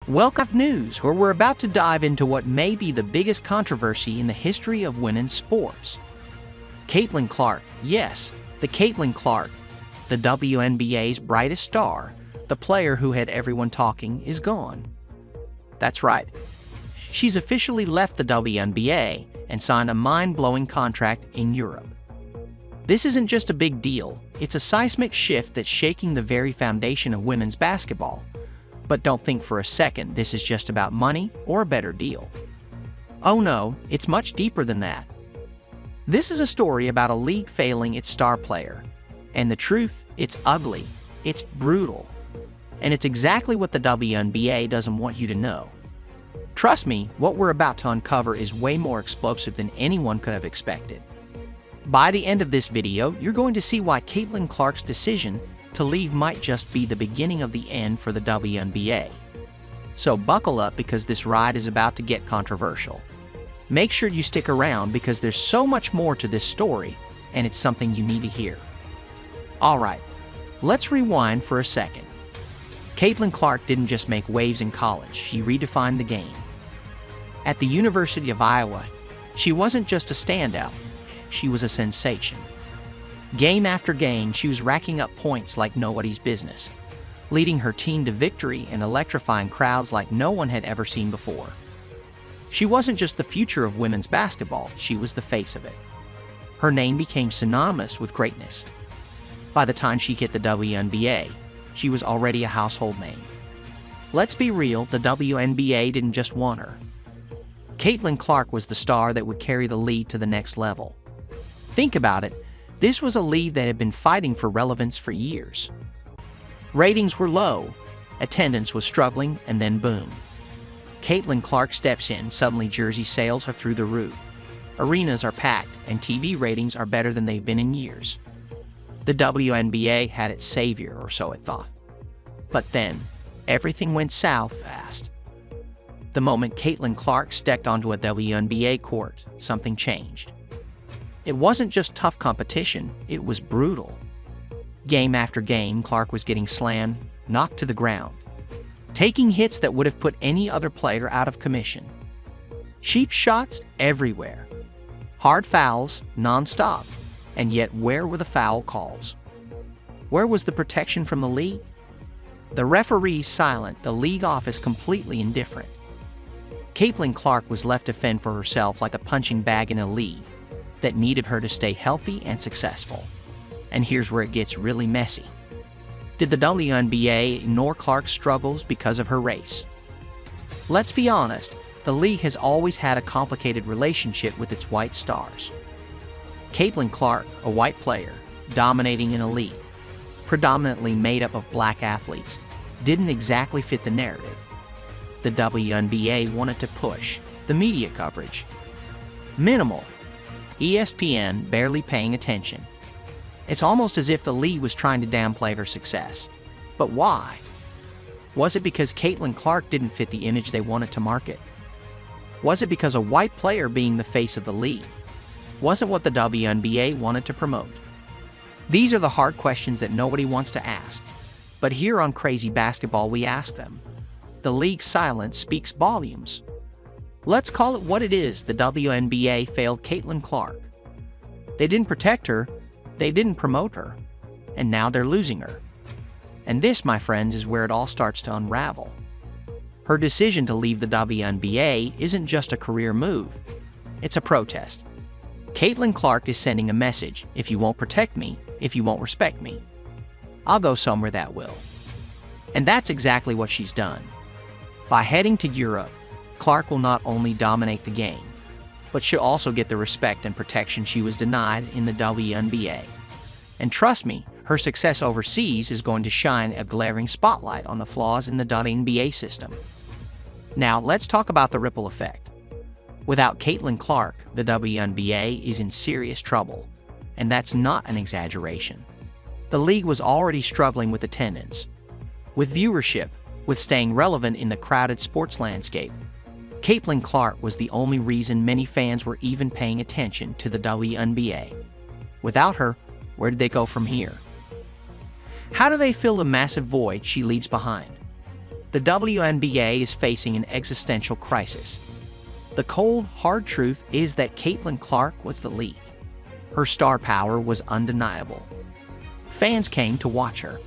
Welcome to News, where we're about to dive into what may be the biggest controversy in the history of women's sports. Caitlin Clark, yes, the Caitlin Clark, the WNBA's brightest star, the player who had everyone talking, is gone. That's right. She's officially left the WNBA and signed a mind-blowing contract in Europe. This isn't just a big deal, it's a seismic shift that's shaking the very foundation of women's basketball. But don't think for a second this is just about money or a better deal. Oh no, it's much deeper than that. This is a story about a league failing its star player. And the truth, it's ugly, it's brutal. And it's exactly what the WNBA doesn't want you to know. Trust me, what we're about to uncover is way more explosive than anyone could have expected. By the end of this video, you're going to see why Caitlin Clark's decision to leave might just be the beginning of the end for the WNBA. So buckle up because this ride is about to get controversial. Make sure you stick around because there's so much more to this story, and it's something you need to hear. Alright, let's rewind for a second. Caitlin Clark didn't just make waves in college, she redefined the game. At the University of Iowa, she wasn't just a standout, she was a sensation. Game after game, she was racking up points like nobody's business, leading her team to victory and electrifying crowds like no one had ever seen before. She wasn't just the future of women's basketball, she was the face of it. Her name became synonymous with greatness. By the time she hit the WNBA, she was already a household name. Let's be real, the WNBA didn't just want her. Caitlin Clark was the star that would carry the league to the next level. Think about it. This was a league that had been fighting for relevance for years. Ratings were low, attendance was struggling, and then boom. Caitlin Clark steps in, suddenly jersey sales are through the roof. Arenas are packed, and TV ratings are better than they've been in years. The WNBA had its savior, or so it thought. But then, everything went south fast. The moment Caitlin Clark stepped onto a WNBA court, something changed. It wasn't just tough competition, it was brutal. Game after game, Clark was getting slammed, knocked to the ground, taking hits that would have put any other player out of commission. Cheap shots everywhere. Hard fouls non-stop. And yet, where were the foul calls? Where was the protection from the league? The referees silent, the league office completely indifferent. Caitlin Clark was left to fend for herself like a punching bag in a league that needed her to stay healthy and successful. And here's where it gets really messy. Did the WNBA ignore Clark's struggles because of her race? Let's be honest, the league has always had a complicated relationship with its white stars. Caitlin Clark, a white player, dominating in a league, predominantly made up of black athletes, didn't exactly fit the narrative. The WNBA wanted to push the media coverage. Minimal. ESPN barely paying attention. It's almost as if the league was trying to downplay her success. But why? Was it because Caitlin Clark didn't fit the image they wanted to market? Was it because a white player being the face of the league wasn't what the WNBA wanted to promote? These are the hard questions that nobody wants to ask. But here on Crazy Basketball we ask them. The league's silence speaks volumes. Let's call it what it is, the WNBA failed Caitlin Clark. They didn't protect her, they didn't promote her, and now they're losing her. And this, my friends, is where it all starts to unravel. Her decision to leave the WNBA isn't just a career move, it's a protest. Caitlin Clark is sending a message: if you won't protect me, if you won't respect me, I'll go somewhere that will. And that's exactly what she's done. By heading to Europe, Clark will not only dominate the game, but she'll also get the respect and protection she was denied in the WNBA. And trust me, her success overseas is going to shine a glaring spotlight on the flaws in the WNBA system. Now, let's talk about the ripple effect. Without Caitlin Clark, the WNBA is in serious trouble, and that's not an exaggeration. The league was already struggling with attendance, with viewership, with staying relevant in the crowded sports landscape. Caitlin Clark was the only reason many fans were even paying attention to the WNBA. Without her, where did they go from here? How do they fill the massive void she leaves behind? The WNBA is facing an existential crisis. The cold, hard truth is that Caitlin Clark was the league. Her star power was undeniable. Fans came to watch her.